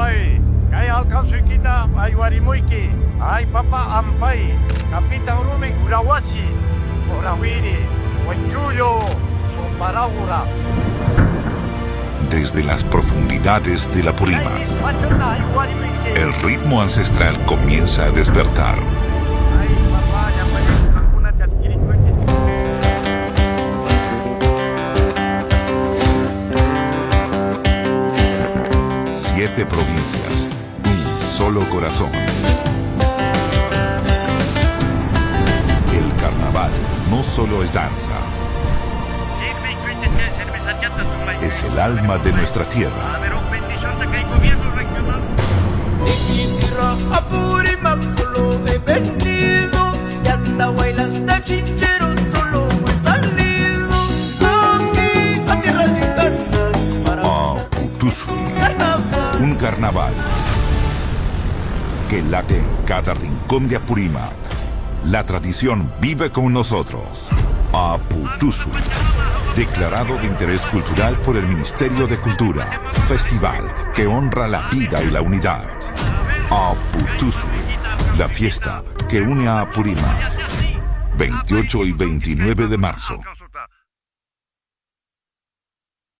Ay, kaya alcanzo kita ay warimuiki. Ay papa ampai. Kapita urume urawashi. Orawiri. Huenchullo. Soparagura. Desde las profundidades de la Purímac, el ritmo ancestral comienza a despertar. Ay papá, ya parece alguna chasquirito. 7 provincias, un solo corazón. El carnaval no solo es danza, es el alma de nuestra tierra. Apurímac solo he venido y anda hasta Chinchero solo he salido aquí a tierra de ganas para Putusui, un carnaval que late en cada rincón de Apurímac. La tradición vive con nosotros. Putusui, declarado de interés cultural por el Ministerio de Cultura. Festival que honra la vida y la unidad. Putusui, la fiesta que une a Apurímac. 28 y 29 de marzo.